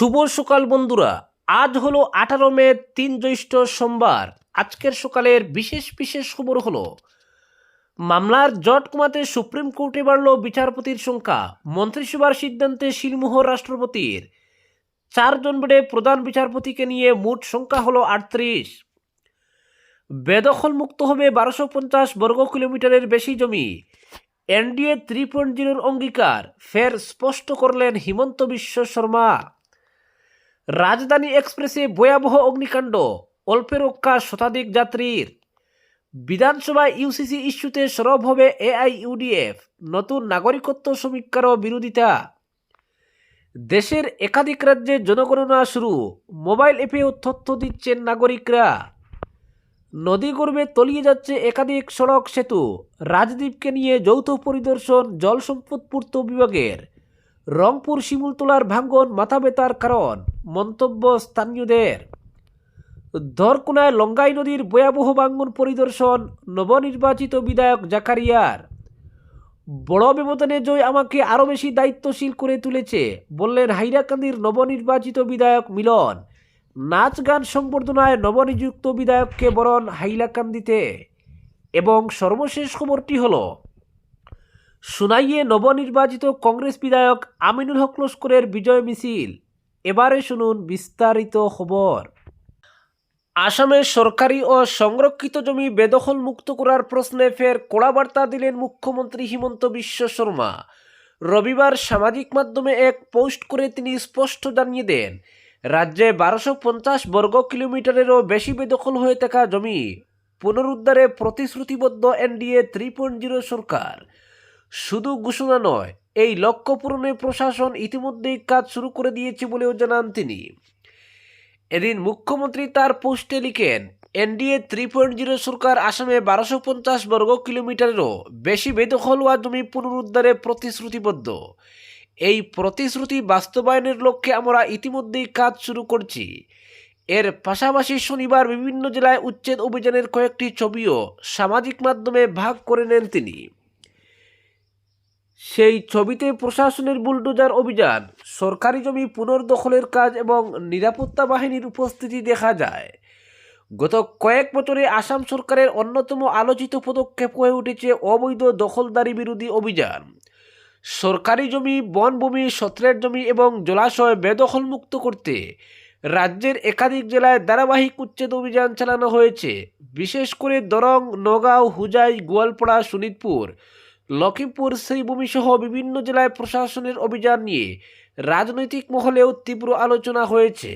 শুভ সকাল বন্ধুরা। আজ হলো 18 মে, 3 জ্যৈষ্ঠ সোমবার। আজকের সকালের বিশেষ বিশেষ খবর হলো মামলার জট কমাতে সুপ্রিম কোর্টে বাড়ল বিচারপতির সংখ্যা, মন্ত্রিসভার সিদ্ধান্তে শিলমোহর রাষ্ট্রপতির। 4 জন বেড়ে প্রধান বিচারপতিকে নিয়ে মোট সংখ্যা হলো 38। বেদখল মুক্ত হবে 1250 বর্গ কিলোমিটারের বেশি জমি। এনডিএ 3.0 অঙ্গীকার ফের স্পষ্ট করলেন হিমন্ত বিশ্ব শর্মা। রাজধানী এক্সপ্রেসে ভয়াবহ অগ্নিকাণ্ড, অল্পে রক্ষা শতাধিক যাত্রীর। বিধানসভায় ইউসিসি ইস্যুতে সরব হবে এআইইউডিএফ, নতুন নাগরিকত্ব সমীক্ষারও বিরোধিতা। দেশের একাধিক রাজ্যে জনগণনা শুরু, মোবাইল অ্যাপেও তথ্য দিচ্ছেন নাগরিকরা। নদী গর্ভে তলিয়ে যাচ্ছে একাধিক সড়ক সেতু, রাজদ্বীপকে নিয়ে যৌথ পরিদর্শন জল সম্পদ পূর্ত বিভাগের। রংপুর শিমুলতলার ভাঙ্গন মাথা ব্যথার কারণ, মন্তব্য স্থানীয়দের। ধরকুনায় লঙ্গাই নদীর ভয়াবহ ভাঙ্গন পরিদর্শন নবনির্বাচিত বিধায়ক জাকারিয়ার। বড় ব্যবধানে জয় আমাকে আরও বেশি দায়িত্বশীল করে তুলেছে, বললেন হাইলাকান্দির নবনির্বাচিত বিধায়ক মিলন। নাচ গান সংবর্ধনায় নবনিযুক্ত বিধায়ককে বরণ হাইলাকান্দিতে। এবং সর্বশেষ খবরটি হলো সুনাইয়ে নবনির্বাচিত কংগ্রেস বিধায়ক আমিনুল হক লস্করের বিজয় মিছিল। এবারে শুনুন বিস্তারিত খবর। আসামে সরকারি ও সংরক্ষিত জমি বেদখল মুক্ত করার প্রশ্নে ফের কড়া বার্তা দিলেন মুখ্যমন্ত্রী হিমন্ত বিশ্ব শর্মা। রবিবার সামাজিক মাধ্যমে এক পোস্ট করে তিনি স্পষ্ট জানিয়ে দেন, রাজ্যে 1250 বর্গ কিলোমিটারেরও বেশি বেদখল হয়ে থাকা জমি পুনরুদ্ধারে প্রতিশ্রুতিবদ্ধ এনডিএ 3.0 সরকার। শুধু ঘোষণা নয়, এই লক্ষ্য পূরণে প্রশাসন ইতিমধ্যেই কাজ শুরু করে দিয়েছে বলেও জানান তিনি। এদিন মুখ্যমন্ত্রী তার পোস্টে লিখেন, এনডিএ 3.0 সরকার আসামে 1250 বর্গ কিলোমিটারেরও বেশি বেদখল হওয়া জমি পুনরুদ্ধারে প্রতিশ্রুতিবদ্ধ। এই প্রতিশ্রুতি বাস্তবায়নের লক্ষ্যে আমরা ইতিমধ্যেই কাজ শুরু করছি। এর পাশাপাশি শনিবার বিভিন্ন জেলায় উচ্ছেদ অভিযানের কয়েকটি ছবিও সামাজিক মাধ্যমে ভাগ করে নেন তিনি। সেই ছবিতে প্রশাসনের বুলডোজার অভিযান, সরকারি জমি পুনর্দখলের কাজ এবং নিরাপত্তা বাহিনীর উপস্থিতি দেখা যায়। গত কয়েক বছরে আসাম সরকারের অন্যতম আলোচিত পদক্ষেপ হয়ে উঠেছে অবৈধ দখলদারি বিরোধী অভিযান। সরকারি জমি, বনভূমি, সত্রের জমি এবং জলাশয় বেদখল মুক্ত করতে রাজ্যের একাধিক জেলায় ধারাবাহিক উচ্ছেদ অভিযান চালানো হয়েছে। বিশেষ করে দরং, নগাঁও, হুজাই, গোয়ালপাড়া, শোনিতপুর, লখিমপুর, শ্রীভূমি সহ বিভিন্ন জেলায় প্রশাসনের অভিযান নিয়ে রাজনৈতিক মহলেও তীব্র আলোচনা হয়েছে।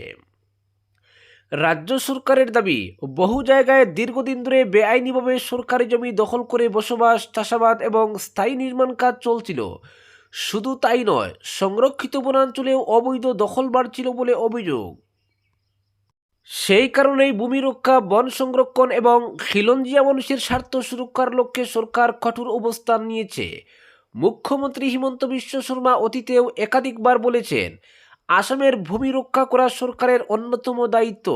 রাজ্য সরকারের দাবি, বহু জায়গায় দীর্ঘদিন ধরে বেআইনিভাবে সরকারি জমি দখল করে বসবাস, চাষাবাদ এবং স্থায়ী নির্মাণ কাজ চলছিল। শুধু তাই নয়, সংরক্ষিত বনাঞ্চলেও অবৈধ দখল বাড়ছিল বলে অভিযোগ। সেই কারণেই ভূমি রক্ষা, বন সংরক্ষণ এবং খিলঞ্জিয়া মানুষের স্বার্থ সুরক্ষার লক্ষ্যে সরকার কঠোর অবস্থান নিয়েছে। মুখ্যমন্ত্রী হিমন্ত বিশ্ব শর্মা অতীতেও একাধিকবার বলেছেন, আসামের ভূমি রক্ষা করা সরকারের অন্যতম দায়িত্ব।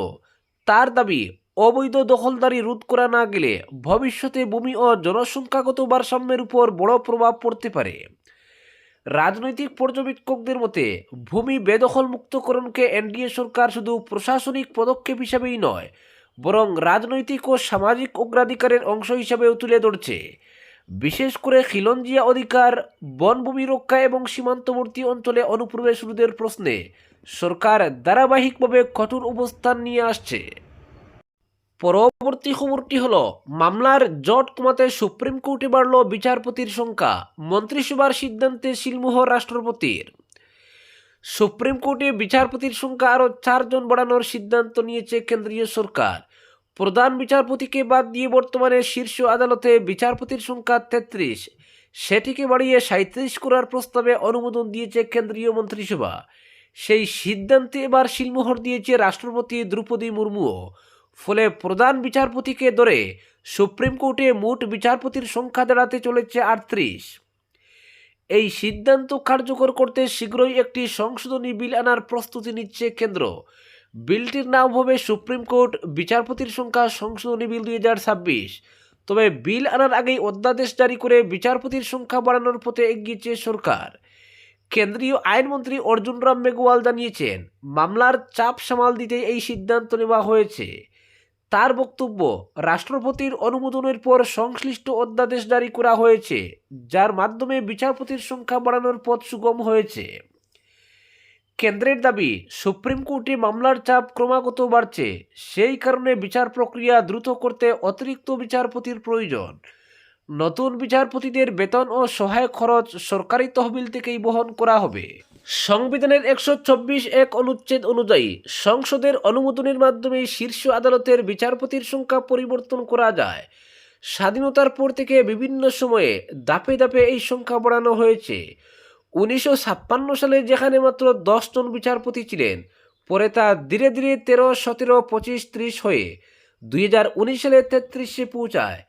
তার দাবি, অবৈধ দখলদারি রোধ করা না গেলে ভবিষ্যতে ভূমি ও জনসংখ্যাগত ভারসাম্যের উপর বড় প্রভাব পড়তে পারে। রাজনৈতিক পর্যবেক্ষকদের মতে, ভূমি বেদখল মুক্তকরণকে এনডিএ সরকার শুধু প্রশাসনিক পদক্ষেপ হিসাবেই নয়, বরং রাজনৈতিক ও সামাজিক অগ্রাধিকারের অংশ হিসাবেও তুলে ধরছে। বিশেষ করে খিলঞ্জিয়া অধিকার, বনভূমি রক্ষা এবং সীমান্তবর্তী অঞ্চলে অনুপ্রবেশ রোধের প্রশ্নে সরকার ধারাবাহিকভাবে কঠোর অবস্থান নিয়ে আসছে। পরবর্তী খবরটি হলো, মামলার জট কমাতে সুপ্রিম কোর্টে বাড়ল বিচারপতির সংখ্যা, মন্ত্রিসভার সিদ্ধান্তে শিলমোহর রাষ্ট্রপতির। সুপ্রিম কোর্টে বিচারপতির সংখ্যা আরও 4 জন বাড়ানোর সিদ্ধান্ত নিয়েছে কেন্দ্রীয় সরকার। প্রধান বিচারপতিকে বাদ দিয়ে বর্তমানে শীর্ষ আদালতে বিচারপতির সংখ্যা 33, সেটিকে বাড়িয়ে 37 করার প্রস্তাবে অনুমোদন দিয়েছে কেন্দ্রীয় মন্ত্রিসভা। সেই সিদ্ধান্তে এবার শিলমোহর দিয়েছে রাষ্ট্রপতি দ্রৌপদী মুর্মুও। ফলে প্রধান বিচারপতিকে ধরে সুপ্রিম কোর্টে মোট বিচারপতির সংখ্যা দাঁড়াতে চলেছে 38। এই সিদ্ধান্ত কার্যকর করতে শীঘ্রই একটি সংশোধনী বিল আনার প্রস্তুতি নিচ্ছে কেন্দ্র। বিলটির নাম হবে সুপ্রিম কোর্ট বিচারপতির সংখ্যা সংশোধনী বিল 2026। তবে বিল আনার আগেই অধ্যাদেশ জারি করে বিচারপতির সংখ্যা বাড়ানোর পথে এগিয়েছে সরকার। কেন্দ্রীয় আইনমন্ত্রী অর্জুন রাম মেঘওয়াল জানিয়েছেন, মামলার চাপ সামাল দিতে এই সিদ্ধান্ত নেওয়া হয়েছে। তার বক্তব্য, রাষ্ট্রপতির অনুমোদনের পর সংশ্লিষ্ট অধ্যাদেশ জারি করা হয়েছে, যার মাধ্যমে বিচারপতির সংখ্যা বাড়ানোর পথ সুগম হয়েছে। কেন্দ্রের দাবি, সুপ্রিম কোর্টে মামলার চাপ ক্রমাগত বাড়ছে, সেই কারণে বিচার প্রক্রিয়া দ্রুত করতে অতিরিক্ত বিচারপতির প্রয়োজন। নতুন বিচারপতিদের বেতন ও সহায়ক খরচ সরকারি তহবিল থেকেই বহন করা হবে। সংবিধানের 124(1) অনুচ্ছেদ অনুযায়ী সংসদের অনুমোদনের মাধ্যমে শীর্ষ আদালতের বিচারপতির সংখ্যা পরিবর্তন করা যায়। স্বাধীনতার পর থেকে বিভিন্ন সময়ে ধাপে ধাপে এই সংখ্যা বাড়ানো হয়েছে। 1956 সালে যেখানে মাত্র 10 জন বিচারপতি ছিলেন, পরে তা ধীরে ধীরে 13, 17, 25, 30 হয়ে 2019 সালে 33-এ পৌঁছায়।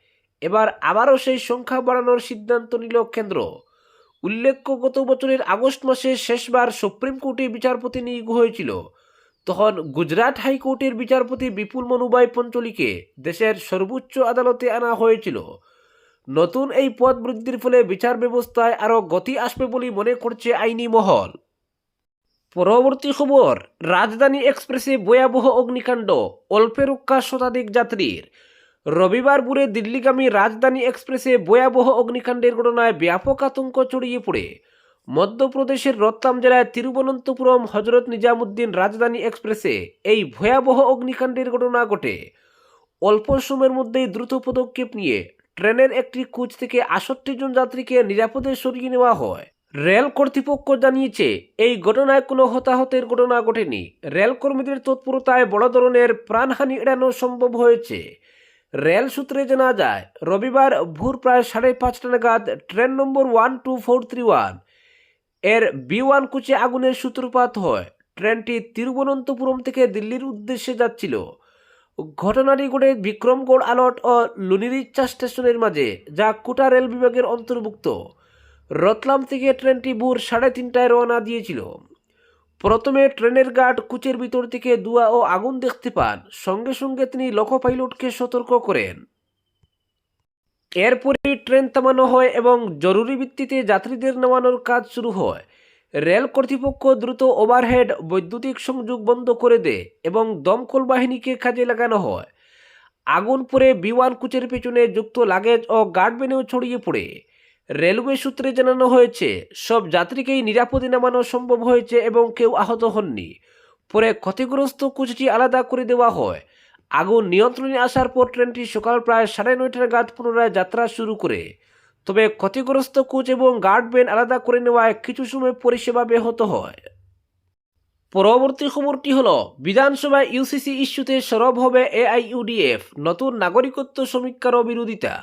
এবার আবারও সেই সংখ্যা বাড়ানোর সিদ্ধান্ত নিল কেন্দ্র। উল্লেখ্য, গত বছরের আগস্ট মাসে শেষবার সুপ্রিম কোর্টে বিচারপতি নিয়োগ হয়েছিল। তখন গুজরাট হাইকোর্টের বিচারপতি বিপুল মনুভাই পঞ্চলিকে দেশের সর্বোচ্চ আদালতে আনা হয়েছিল। নতুন এই পদ বৃদ্ধির ফলে বিচার ব্যবস্থায় আরও গতি আসবে বলে মনে করছে আইনি মহল। পরবর্তী খবর, রাজধানী এক্সপ্রেসে ভয়াবহ অগ্নিকাণ্ড, অল্পে রক্ষা শতাধিক যাত্রীর। রবিবার ভোরে দিল্লিগামী রাজধানী এক্সপ্রেসে ভয়াবহ অগ্নিকাণ্ডের ঘটনায় ব্যাপক আতঙ্ক ছড়িয়ে পড়ে। মধ্যপ্রদেশের রতলাম জেলায় তিরুবনন্তপুরম হজরত নিজামুদ্দিন রাজধানী এক্সপ্রেসে এই ভয়াবহ অগ্নিকাণ্ডের ঘটনা ঘটে। অল্প সময়ের মধ্যেই দ্রুত পদক্ষেপ নিয়ে ট্রেনের একটি কোচ থেকে 68 জন যাত্রীকে নিরাপদে সরিয়ে নেওয়া হয়। রেল কর্তৃপক্ষ জানিয়েছে, এই ঘটনায় কোনো হতাহতের ঘটনা ঘটেনি। রেল কর্মীদের তৎপরতায় বড় ধরনের প্রাণহানি এড়ানো সম্ভব হয়েছে। রেল সূত্রে জানা যায়, রবিবার ভোর প্রায় 5:30 নাগাদ ট্রেন নম্বর 12431 এর B1 কোচে আগুনের সূত্রপাত হয়। ট্রেনটি তিরুবনন্তপুরম থেকে দিল্লির উদ্দেশ্যে যাচ্ছিল। ঘটনাটি ঘটে বিক্রমগড় আলট ও লুনিরিচ্চা স্টেশনের মাঝে, যা কোটা রেল বিভাগের অন্তর্ভুক্ত। রতলাম থেকে ট্রেনটি ভোর 3:30টায় রওনা দিয়েছিল। প্রথমে ট্রেনের গার্ড কোচের ভিতর থেকে ধোঁয়া ও আগুন দেখতে পান। সঙ্গে সঙ্গে তিনি লোকো পাইলটকে সতর্ক করেন। এরপরই ট্রেন থামানো হয় এবং জরুরি ভিত্তিতে যাত্রীদের নামানোর কাজ শুরু হয়। রেল কর্তৃপক্ষ দ্রুত ওভারহেড বৈদ্যুতিক সংযোগ বন্ধ করে দেয় এবং দমকল বাহিনীকে কাজে লাগানো হয়। আগুন পরে B1 কোচের পেছনে যুক্ত লাগেজ ও গার্ডম্যানেও ছড়িয়ে পড়ে। রেলওয়ে সূত্রে জানানো হয়েছে, সব যাত্রীকেই নিরাপদে নামানো সম্ভব হয়েছে এবং কেউ আহত হননি। পরে ক্ষতিগ্রস্ত কোচটি আলাদা করে দেওয়া হয়। আগুন নিয়ন্ত্রণে আসার পর ট্রেনটি সকাল প্রায় 9:30 নাগাদ পুনরায় যাত্রা শুরু করে। তবে ক্ষতিগ্রস্ত কোচ এবং গার্ডম্যান আলাদা করে নেওয়ায় কিছু সময় পরিষেবা ব্যাহত হয়। পরবর্তী খবরটি হলো, বিধানসভায় ইউসিসি ইস্যুতে সরব হবে AIUDF, নতুন নাগরিকত্ব সমীক্ষারও বিরোধিতা।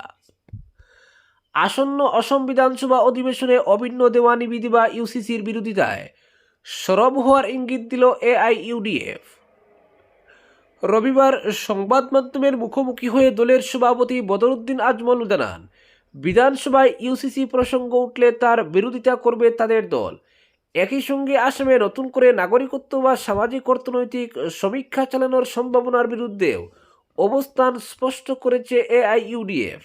আসন্ন অসম বিধানসভা অধিবেশনে অভিন্ন দেওয়ানি বিধি বা ইউসিসির বিরোধিতায় সরব হওয়ার ইঙ্গিত দিল AIUDF। রবিবার সংবাদ মাধ্যমের মুখোমুখি হয়ে দলের সভাপতি বদরুদ্দিন আজমল জানান, বিধানসভায় ইউসিসি প্রসঙ্গ উঠলে তার বিরোধিতা করবে তাদের দল। একই সঙ্গে আসামে নতুন করে নাগরিকত্ব বা সামাজিক অর্থনৈতিক সমীক্ষা চালানোর সম্ভাবনার বিরুদ্ধেও অবস্থান স্পষ্ট করেছে AIUDF।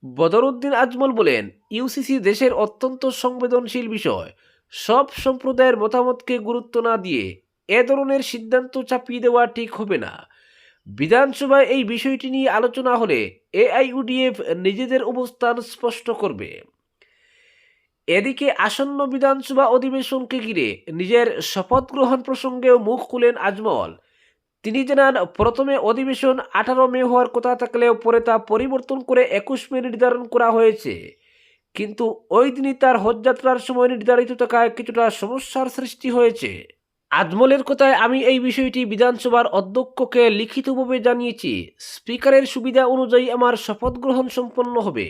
বদরুদ্দিন আজমল বলেন, ইউসিসি দেশের অত্যন্ত সংবেদনশীল বিষয়। সব সম্প্রদায়ের মতামতকে গুরুত্ব না দিয়ে এ ধরনের সিদ্ধান্ত চাপিয়ে দেওয়া ঠিক হবে না। বিধানসভায় এই বিষয়টি নিয়ে আলোচনা হলে AIUDF নিজেদের অবস্থান স্পষ্ট করবে। এদিকে আসন্ন বিধানসভা অধিবেশনকে ঘিরে নিজের শপথ গ্রহণ প্রসঙ্গেও মুখ খুলেন আজমল। তিনি জানান, প্রথমে অধিবেশন 18 মে হওয়ার কথা থাকলেও পরে তা পরিবর্তন করে 21 মে নির্ধারণ করা হয়েছে। কিন্তু ওই দিনই তার হজযাত্রার সময় নির্ধারিত থাকায় কিছুটা সমস্যার সৃষ্টি হয়েছে। আজমলের কথায়, আমি এই বিষয়টি বিধানসভার অধ্যক্ষকে লিখিতভাবে জানিয়েছি। স্পিকারের সুবিধা অনুযায়ী আমার শপথ গ্রহণ সম্পন্ন হবে।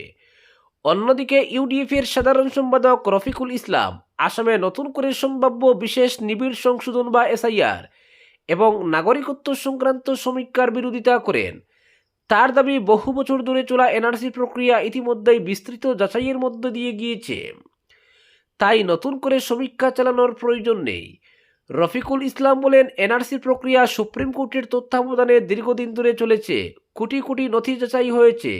অন্যদিকে ইউডিএফের সাধারণ সম্পাদক রফিকুল ইসলাম আসামে নতুন করে সম্ভাব্য বিশেষ নিবিড় সংশোধন বা SIR এবং নাগরিকত্ব সংক্রান্ত সমীক্ষার বিরোধিতা করেন। তার দাবি, বহু বছর ধরে চলা NRC প্রক্রিয়া ইতিমধ্যেই বিস্তৃত যাচাইয়ের মধ্য দিয়ে গিয়েছে, তাই নতুন করে সমীক্ষা চালানোর প্রয়োজন নেই। রফিকুল ইসলাম বলেন, NRC প্রক্রিয়া সুপ্রিম কোর্টের তত্ত্বাবধানে দীর্ঘদিন ধরে চলেছে, কোটি কোটি নথি যাচাই হয়েছে।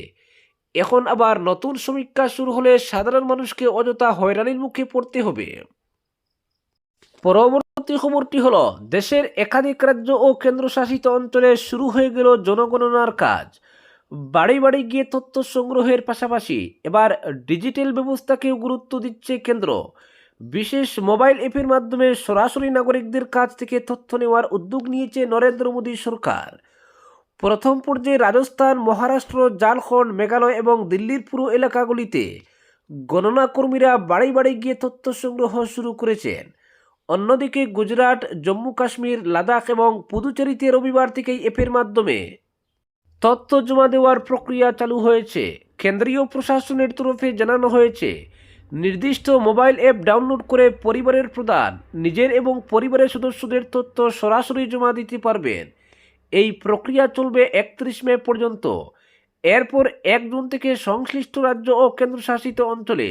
এখন আবার নতুন সমীক্ষা শুরু হলে সাধারণ মানুষকে অযথা হয়রানির মুখে পড়তে হবে। পরবর্তী খবরটি হলো, দেশের একাধিক রাজ্য ও কেন্দ্রশাসিত অঞ্চলে শুরু হয়ে গেল জনগণনার কাজ। বাড়ি বাড়ি গিয়ে তথ্য সংগ্রহের পাশাপাশি এবার ডিজিটাল ব্যবস্থাকেও গুরুত্ব দিচ্ছে কেন্দ্র। বিশেষ মোবাইল অ্যাপের মাধ্যমে সরাসরি নাগরিকদের কাছ থেকে তথ্য নেওয়ার উদ্যোগ নিয়েছে নরেন্দ্র মোদী সরকার। প্রথম পর্যায়ে রাজস্থান, মহারাষ্ট্র, ঝাড়খণ্ড, মেঘালয় এবং দিল্লির পুরো এলাকাগুলিতে গণনা কর্মীরা বাড়ি বাড়ি গিয়ে তথ্য সংগ্রহ শুরু করেছেন। অন্যদিকে গুজরাট, জম্মু কাশ্মীর, লাদাখ এবং পুদুচেরিতে রবিবার থেকেই অ্যাপের মাধ্যমে তথ্য জমা দেওয়ার প্রক্রিয়া চালু হয়েছে। কেন্দ্রীয় প্রশাসনের তরফে জানানো হয়েছে, নির্দিষ্ট মোবাইল অ্যাপ ডাউনলোড করে পরিবারের প্রধান নিজের এবং পরিবারের সদস্যদের তথ্য সরাসরি জমা দিতে পারবেন। এই প্রক্রিয়া চলবে 31 মে পর্যন্ত। এরপর 1 জুন থেকে সংশ্লিষ্ট রাজ্য ও কেন্দ্রশাসিত অঞ্চলে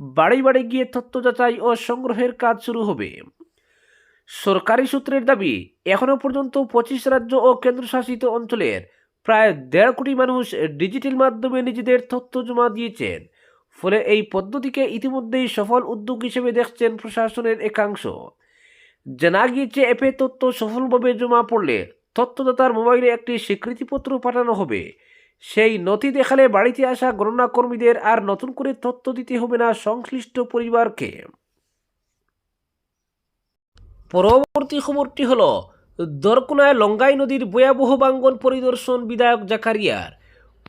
বাড়ি বাড়ি গিয়ে তথ্য যাচাই ও সংগ্রহের কাজ শুরু হবে। সরকারি সূত্রের দাবি, এখনও পর্যন্ত 25 রাজ্য ও কেন্দ্রশাসিত অঞ্চলের প্রায় 1.5 কোটি মানুষ ডিজিটাল মাধ্যমে নিজেদের তথ্য জমা দিয়েছেন। ফলে এই পদ্ধতিকে ইতিমধ্যেই সফল উদ্যোগ হিসেবে দেখছেন প্রশাসনের একাংশ। জানা গিয়েছে, অ্যাপে তথ্য সফলভাবে জমা পড়লে তথ্যদাতার মোবাইলে একটি স্বীকৃতিপত্র পাঠানো হবে। সেই নথি দেখালে বাড়িতে আসা গণনা কর্মীদের আর নতুন করে তথ্য দিতে হবে না সংশ্লিষ্ট পরিবারকে। পরবর্তী খবরটি হলো, দরকুনায় লঙ্গাই নদীর ভয়াবহ ভাঙ্গন পরিদর্শন বিধায়ক জাকারিয়ার।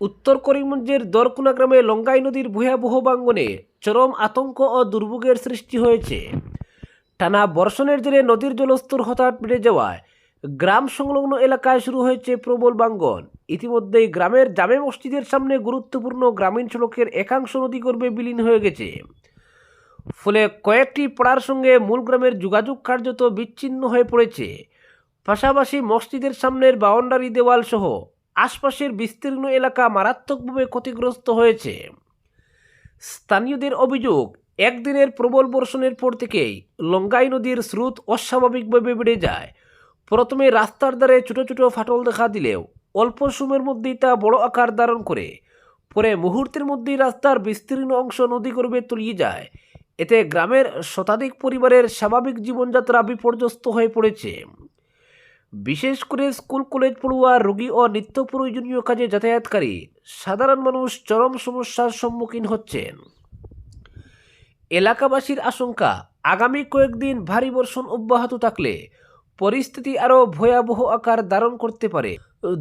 উত্তর করিমগঞ্জের দরকুনা গ্রামে লঙ্গাই নদীর ভয়াবহ ভাঙ্গনে চরম আতঙ্ক ও দুর্ভোগের সৃষ্টি হয়েছে। টানা বর্ষণের জেরে নদীর জলস্তর হঠাৎ বেড়ে যাওয়ায় গ্রাম সংলগ্ন এলাকায় শুরু হয়েছে প্রবল ভাঙ্গন। ইতিমধ্যেই গ্রামের জামে মসজিদের সামনে গুরুত্বপূর্ণ গ্রামীণ সড়কের একাংশ নদীগর্ভে বিলীন হয়ে গেছে। ফলে কয়েকটি পাড়ার সঙ্গে মূল গ্রামের যোগাযোগ কার্যত বিচ্ছিন্ন হয়ে পড়েছে। পাশাপাশি মসজিদের সামনের বাউন্ডারি দেওয়াল সহ আশপাশের বিস্তীর্ণ এলাকা মারাত্মকভাবে ক্ষতিগ্রস্ত হয়েছে। স্থানীয়দের অভিযোগ, একদিনের প্রবল বর্ষণের পর থেকেই লঙ্গাই নদীর স্রোত অস্বাভাবিকভাবে বেড়ে যায়। প্রথমে রাস্তার ধারে ছোট ছোট ফাটল দেখা দিলেও অল্প সময়ের মধ্যেই তা বড় আকার ধারণ করে। পরে মুহূর্তের মধ্যেই রাস্তার বিস্তীর্ণ অংশ নদীগর্ভে তলিয়ে যায়। এতে গ্রামের শতাধিক পরিবারের স্বাভাবিক জীবনযাত্রা বিপর্যস্ত হয়ে পড়েছে। বিশেষ করে স্কুল কলেজ পড়ুয়া, রোগী ও নিত্য প্রয়োজনীয় কাজে যাতায়াতকারী সাধারণ মানুষ চরম সমস্যার সম্মুখীন হচ্ছেন। এলাকাবাসীর আশঙ্কা, আগামী কয়েকদিন ভারী বর্ষণ অব্যাহত থাকলে পরিস্থিতি আরও ভয়াবহ আকার ধারণ করতে পারে।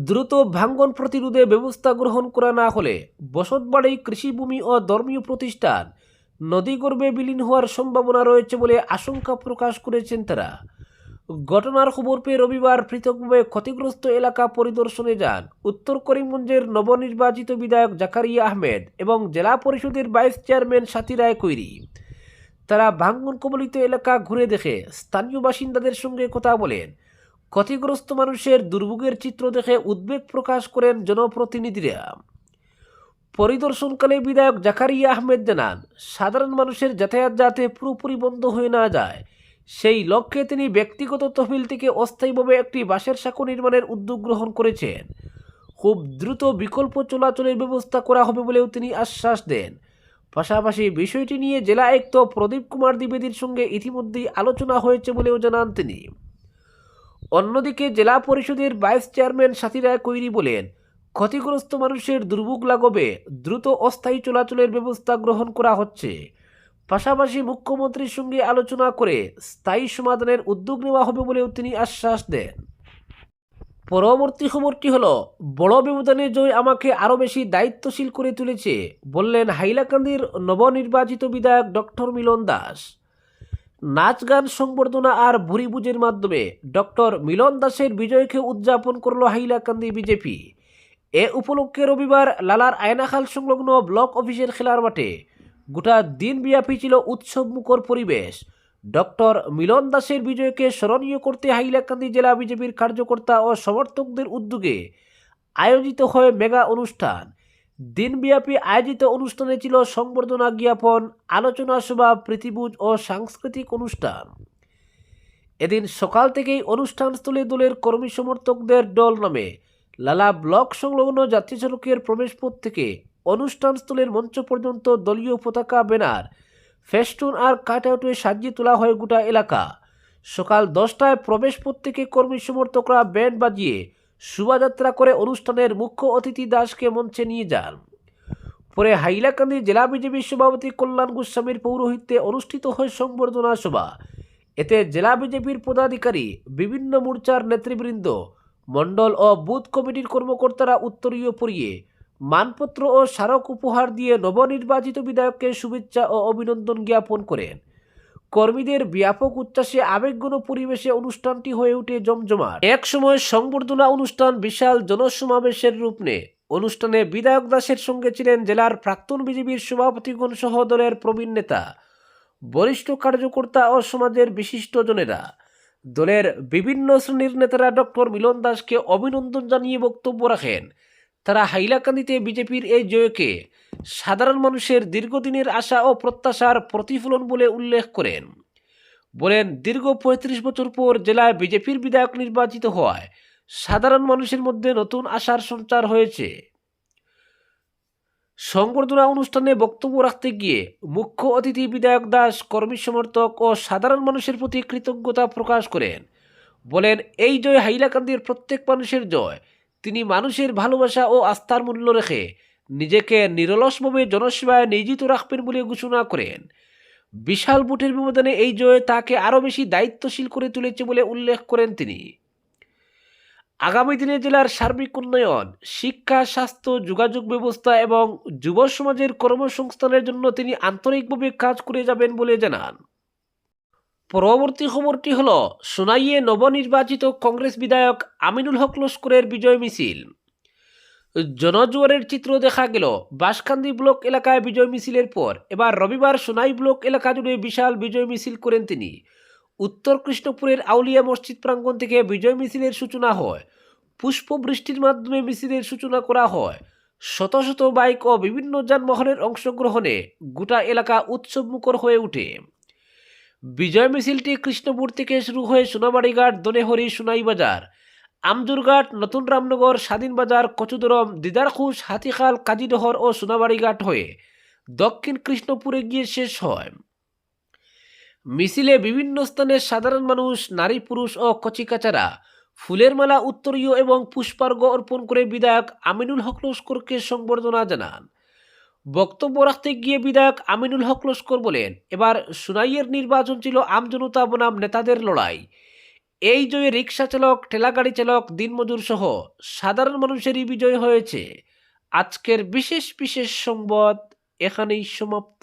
দ্রুত ভাঙ্গন প্রতিরোধে ব্যবস্থা গ্রহণ করা না হলে বসতবাড়ি, কৃষিভূমি ও ধর্মীয় প্রতিষ্ঠান নদীগর্ভে বিলীন হওয়ার সম্ভাবনা রয়েছে বলে আশঙ্কা প্রকাশ করেছেন তারা। ঘটনার খবর পেয়ে রবিবার পৃথকভাবে ক্ষতিগ্রস্ত এলাকা পরিদর্শনে যান উত্তর করিমগঞ্জের নবনির্বাচিত বিধায়ক জাকারিয়া আহমেদ এবং জেলা পরিষদের ভাইস চেয়ারম্যান সাথী রায় কৈরি। তারা ভাঙ্গন কবলিত এলাকা ঘুরে দেখে স্থানীয় বাসিন্দাদের সঙ্গে কথা বলেন। ক্ষতিগ্রস্ত মানুষের দুর্ভোগের চিত্র দেখে উদ্বেগ প্রকাশ করেন জনপ্রতিনিধিরা। পরিদর্শনকালে বিধায়ক জাকারিয়া আহমেদ জানান, সাধারণ মানুষের যাতায়াত যাতে পুরোপুরি বন্ধ হয়ে না যায় সেই লক্ষ্যে তিনি ব্যক্তিগত তহবিল থেকে অস্থায়ীভাবে একটি বাঁশের সাঁকো নির্মাণের উদ্যোগ গ্রহণ করেছেন। খুব দ্রুত বিকল্প চলাচলের ব্যবস্থা করা হবে বলেও তিনি আশ্বাস দেন। পাশাপাশি বিষয়টি নিয়ে জেলা আয়ুক্ত প্রদীপ কুমার দ্বিবেদীর সঙ্গে ইতিমধ্যেই আলোচনা হয়েছে বলেও জানান তিনি। অন্যদিকে জেলা পরিষদের ভাইস চেয়ারম্যান সাথী রায় কৈরি বলেন, ক্ষতিগ্রস্ত মানুষের দুর্ভোগ লাঘবে দ্রুত অস্থায়ী চলাচলের ব্যবস্থা গ্রহণ করা হচ্ছে। পাশাপাশি মুখ্যমন্ত্রীর সঙ্গে আলোচনা করে স্থায়ী সমাধানের উদ্যোগ নেওয়া হবে বলেও তিনি আশ্বাস দেন। পরবর্তী খবরটি হলো, বড় ব্যবধানে জয় আমাকে আরও বেশি দায়িত্বশীল করে তুলেছে বললেন হাইলাকান্দির নবনির্বাচিত বিধায়ক ডক্টর মিলন দাস। নাচ, গান, সংবর্ধনা আর ভুরিভোজের মাধ্যমে ডক্টর মিলন দাসের বিজয়কে উদযাপন করল হাইলাকান্দি বিজেপি। এ উপলক্ষে রবিবার লালার আয়নাখাল সংলগ্ন ব্লক অফিসের খেলার মাঠে গোটা দিনব্যাপী ছিল উৎসবমুখর পরিবেশ। ডক্টর মিলন দাসের বিজয়কে স্মরণীয় করতে হাইলাকান্দি জেলা বিজেপির কার্যকর্তা ও সমর্থকদের উদ্যোগে আয়োজিত হয় মেগা অনুষ্ঠান। দিনব্যাপী আয়োজিত অনুষ্ঠানে ছিল সংবর্ধনা জ্ঞাপন, আলোচনা সভা, প্রীতিভোজ ও সাংস্কৃতিক অনুষ্ঠান। এদিন সকাল থেকেই অনুষ্ঠানস্থলে দলের কর্মী সমর্থকদের দল নামে লালা ব্লক সংলগ্ন জাতীয় সড়কের প্রবেশপথ থেকে অনুষ্ঠানস্থলের মঞ্চ পর্যন্ত দলীয় পতাকা, ব্যানার, ফেস্টুন আর কাটআউটে সাজিয়ে তোলা হয় গোটা এলাকা। সকাল 10টায় প্রবেশপথ থেকে কর্মী সমর্থকরা ব্যান্ড বাজিয়ে শোভাযাত্রা করে অনুষ্ঠানের মুখ্য অতিথি দাসকে মঞ্চে নিয়ে যান। পরে হাইলাকান্দি জেলা বিজেপির সভাপতি কল্যাণ গোস্বামীর পৌরোহিত্যে অনুষ্ঠিত হয় সংবর্ধনা সভা। এতে জেলা বিজেপির পদাধিকারী, বিভিন্ন মোর্চার নেতৃবৃন্দ, মণ্ডল ও বুথ কমিটির কর্মকর্তারা উত্তরীয় পরিয়ে মানপত্র ও স্মারক উপহার দিয়ে নবনির্বাচিত বিধায়ককে শুভেচ্ছা ও অভিনন্দন জ্ঞাপন করেন। কর্মীদের ব্যাপক উচ্ছ্বাসে আবেগঘন পরিবেশে অনুষ্ঠানটি হয়ে ওঠে জমজমাট। এক সময় সংবর্ধনা অনুষ্ঠান বিশাল জনসমাবেশের রূপ নেয়। অনুষ্ঠানে বিধায়ক দাসের সঙ্গে ছিলেন জেলার প্রাক্তন বিজেপির সভাপতিগণ সহ দলের প্রবীণ নেতা, বরিষ্ঠ কার্যকর্তা ও সমাজের বিশিষ্টজনেরা। দলের বিভিন্ন শ্রেণীর নেতারা ডক্টর মিলন দাসকে অভিনন্দন জানিয়ে বক্তব্য রাখেন। তারা হাইলাকান্দিতে বিজেপির এই জয়কে সাধারণ মানুষের দীর্ঘদিনের আশা ও প্রত্যাশার প্রতিফলন বলে উল্লেখ করেন। বলেন, দীর্ঘ ৩৫ বছর পর জেলায় বিজেপির বিধায়ক নির্বাচিত হওয়ায় সাধারণ মানুষের মধ্যে নতুন আশার সঞ্চার হয়েছে। সংবর্ধনা অনুষ্ঠানে বক্তব্য রাখতে গিয়ে মুখ্য অতিথি বিধায়ক দাস কর্মী সমর্থক ও সাধারণ মানুষের প্রতি কৃতজ্ঞতা প্রকাশ করেন। বলেন, এই জয় হাইলাকান্দির প্রত্যেক মানুষের জয়। তিনি মানুষের ভালোবাসা ও আস্থার মূল্য রেখে নিজেকে নিরলসভাবে জনসেবায় নিয়োজিত রাখবেন বলে ঘোষণা করেন। বিশাল ভোটের ব্যবধানে এই জয় তাকে আরও বেশি দায়িত্বশীল করে তুলেছে বলে উল্লেখ করেন তিনি। আগামী দিনে জেলার সার্বিক উন্নয়ন, শিক্ষা, স্বাস্থ্য, যোগাযোগ ব্যবস্থা এবং যুব সমাজের কর্মসংস্থানের জন্য তিনি আন্তরিকভাবে কাজ করে যাবেন বলে জানান। পরবর্তী খবরটি হল, সোনাইয়ে নবনির্বাচিত কংগ্রেস বিধায়ক আমিনুল হক লস্করের বিজয় মিছিল। জনজোয়ারের চিত্র দেখা গেল বাঁশকান্দি ব্লক এলাকায় বিজয় মিছিলের পর এবার রবিবার সোনাই ব্লক এলাকা জুড়ে বিশাল বিজয় মিছিল করেন তিনি। উত্তর কৃষ্ণপুরের আউলিয়া মসজিদ প্রাঙ্গণ থেকে বিজয় মিছিলের সূচনা হয়। পুষ্পবৃষ্টির মাধ্যমে মিছিলের সূচনা করা হয়। শত শত বাইক ও বিভিন্ন যানবাহনের অংশগ্রহণে গোটা এলাকা উৎসবমুখর হয়ে ওঠে। বিজয় মিছিলটি কৃষ্ণপুর থেকে শুরু হয়ে সোনাবাড়িঘাট, দনেহরি, সোনাইবাজার, আমজুরঘাট, নতুন রামনগর, স্বাধীনবাজার, কচুদরম, দিদারখুশ, হাতিখাল, কাজীডহর ও সোনাবাড়িঘাট হয়ে দক্ষিণ কৃষ্ণপুরে গিয়ে শেষ হয়। মিছিলে বিভিন্ন স্থানে সাধারণ মানুষ, নারী, পুরুষ ও কচিকাচারা ফুলের মালা, উত্তরীয় এবং পুষ্পার্ঘ অর্পণ করে বিধায়ক আমিনুল হক লস্করকে সংবর্ধনা জানান। বক্তব্য রাখতে গিয়ে বিধায়ক আমিনুল হক লস্কর বলেন, এবার সোনাইয়ের নির্বাচন ছিল আমজনতা বনাম নেতাদের লড়াই। এই জয়ে রিক্সা চালক, ঠেলাগাড়ি চালক, দিনমজুর সহ সাধারণ মানুষেরই বিজয় হয়েছে। আজকের বিশেষ সংবাদ এখানেই সমাপ্ত।